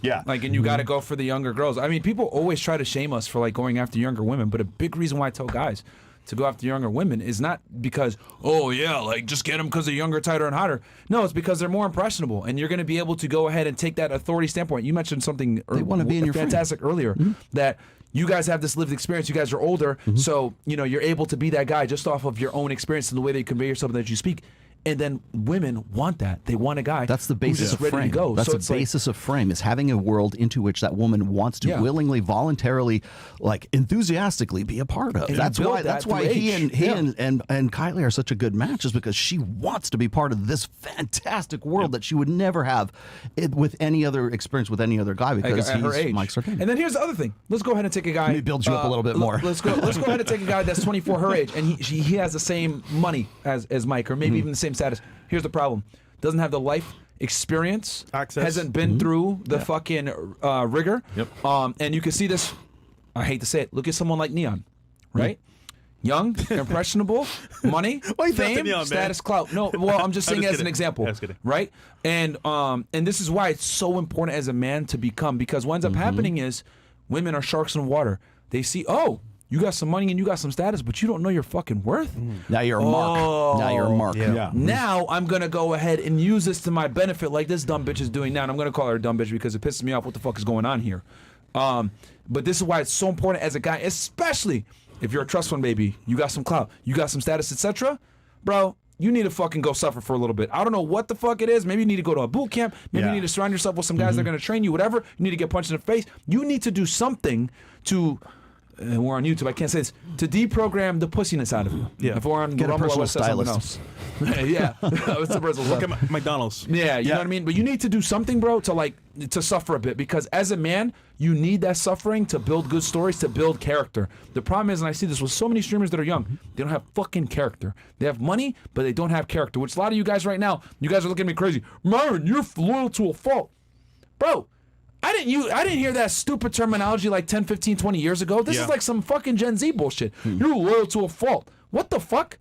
Yeah. Like, and you got to go for the younger girls. I mean, people always try to shame us for like going after younger women, but a big reason why I tell guys to go after younger women is not because, oh yeah, like just get them because they're younger, tighter, and hotter. No, it's because they're more impressionable, and you're going to be able to go ahead and take that authority standpoint. You mentioned something They want to be in your fantastic earlier, that you guys have this lived experience. You guys are older, so you know you're able to be that guy just off of your own experience and the way that you convey yourself and that you speak. And then women want that. They want a guy. That's the basis of ready frame. to go. That's so the basis of frame, is having a world into which that woman wants to willingly, voluntarily, like enthusiastically be a part of. And That's why he and Kylie are such a good match, is because she wants to be part of this fantastic world that she would never have with any other experience with any other guy, because at her he's age. Mike Sartain. And then here's the other thing. Let's go ahead and take a guy. Let me build you up a little bit more. Let's go ahead and take a guy that's 24, her age, and he has the same money as Mike, or maybe even the same status. Here's the problem: doesn't have the life experience, access, hasn't been through the fucking rigor. Yep. And you can see this. I hate to say it. Look at someone like Neon, right? Young, impressionable, money, fame, Neon, status, clout. No, well, I'm just saying as an example, right? And this is why it's so important as a man to become, because what ends up happening is women are sharks in water. They see, oh, you got some money and you got some status, but you don't know your fucking worth. Now you're a mark. Now you're a mark. Yeah. Now I'm going to go ahead and use this to my benefit, like this dumb bitch is doing now. And I'm going to call her a dumb bitch because it pisses me off what the fuck is going on here. But this is why it's so important as a guy, especially if you're a trust fund baby, you got some clout, you got some status, etc. Bro, you need to fucking go suffer for a little bit. I don't know what the fuck it is. Maybe you need to go to a boot camp. Maybe you need to surround yourself with some guys that are going to train you, whatever. You need to get punched in the face. You need to do something to... we're on YouTube. I can't say this. To deprogram the pussiness out of you. Yeah. If we're on Get a Rumble, I personal would say something stylist. else. Yeah. What's the personal Look stylist? at McDonald's. Yeah, you know what I mean? But you need to do something, bro, to suffer a bit, because as a man, you need that suffering to build good stories, to build character. The problem is, and I see this with so many streamers that are young, they don't have fucking character. They have money, but they don't have character, which a lot of you guys right now, you guys are looking at me crazy. Myron, you're loyal to a fault. Bro, I didn't hear that stupid terminology like 10, 15, 20 years ago. This is like some fucking Gen Z bullshit. You're loyal to a fault. What the fuck?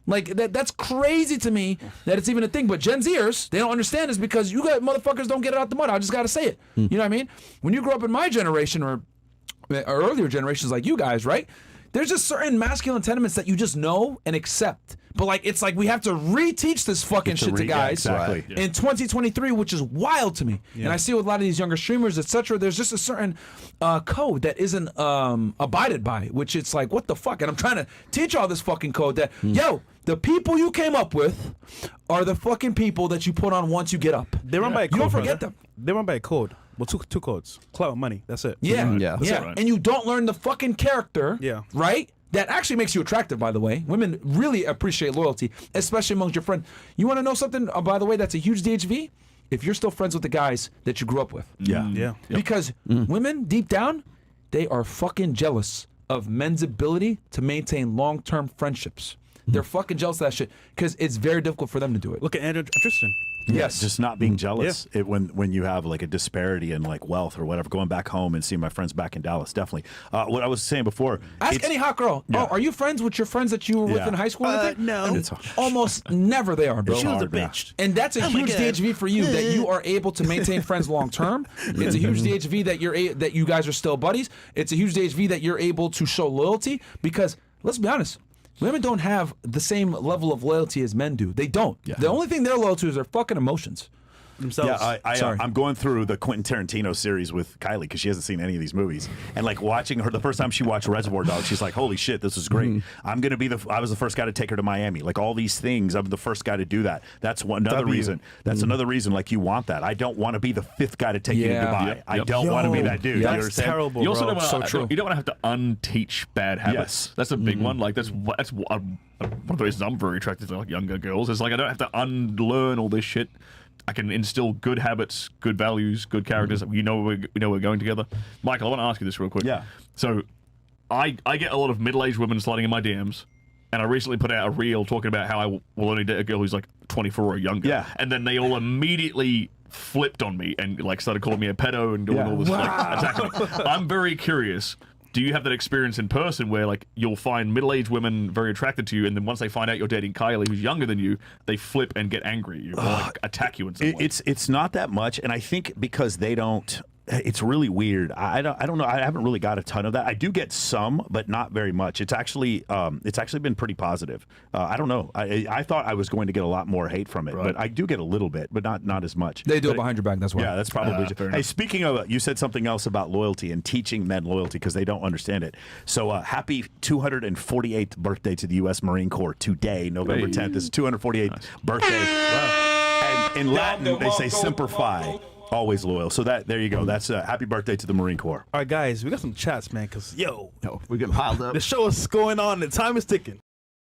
Like, that's crazy to me that it's even a thing. But Gen Zers, they don't understand this, because you got motherfuckers don't get it out the mud. I just got to say it. You know what I mean? When you grow up in my generation or earlier generations like you guys, right? There's just certain masculine tenements that you just know and accept. But like, it's like we have to reteach this fucking shit to guys in 2023, which is wild to me. And I see with a lot of these younger streamers, etc. There's just a certain code that isn't abided by, which it's like, what the fuck? And I'm trying to teach all this fucking code that, yo, the people you came up with are the fucking people that you put on once you get up. They run by a code. You don't forget them. They run by a code. Well, two codes. Clout and money. That's it. Yeah. That's it, right? And you don't learn the fucking character. Yeah. Right? That actually makes you attractive, by the way. Women really appreciate loyalty, especially amongst your friends. You want to know something, by the way, that's a huge DHV? If you're still friends with the guys that you grew up with. Yeah. Because women, deep down, they are fucking jealous of men's ability to maintain long-term friendships. They're fucking jealous of that shit, because it's very difficult for them to do it. Look at Andrew Tristan. Yes. Just not being jealous when you have like a disparity in like wealth or whatever. Going back home and seeing my friends back in Dallas, definitely. What I was saying before. Ask any hot girl. Oh, are you friends with your friends that you were with in high school? No. And almost never they are, bro. She was a bitch. And that's a huge DHV for you, that you are able to maintain friends long term. It's a huge DHV that you guys are still buddies. It's a huge DHV that you're able to show loyalty, because let's be honest, women don't have the same level of loyalty as men do. They don't. The only thing they're loyal to is their fucking emotions. Themselves. Yeah, I'm going through the Quentin Tarantino series with Kylie, because she hasn't seen any of these movies. And like watching her, the first time she watched Reservoir Dogs, she's like, holy shit, this is great. I'm going to be I was the first guy to take her to Miami. Like all these things, I'm the first guy to do that. That's another reason. That's another reason, like, you want that. I don't want to be the fifth guy to take you to Dubai. I don't want to be that dude. That's terrible, You also bro. don't wanna, you don't want to have to unteach bad habits. Yes. That's a big one. Like that's one of the reasons I'm very attracted to like younger girls. Is like I don't have to unlearn all this shit. I can instill good habits, good values, good characters. We know we're going together. Michael, I want to ask you this real quick. Yeah. So, I get a lot of middle-aged women sliding in my DMs, and I recently put out a reel talking about how I will only date a girl who's like 24 or younger. Yeah. And then they all immediately flipped on me and like started calling me a pedo and doing all this like attacking me. I'm very curious. Do you have that experience in person where like you'll find middle-aged women very attracted to you, and then once they find out you're dating Kylie, who's younger than you, they flip and get angry at you or like attack you in some way? It's not that much, and I think because they don't. it's really weird. I don't know. I haven't really got a ton of that. I do get some, but not very much. It's actually been pretty positive. I don't know. I thought I was going to get a lot more hate from it, but I do get a little bit, but not as much. They do it behind your back. That's why. Yeah, that's probably. Hey, speaking of, you said something else about loyalty and teaching men loyalty because they don't understand it. So happy 248th birthday to the U.S. Marine Corps today, November 10th. This is 248th birthday. And in Latin, they say semper fi. Always loyal. So there you go. That's happy birthday to the Marine Corps. All right, guys, we got some chats, man, because, We're getting piled up. the show is going on. The time is ticking.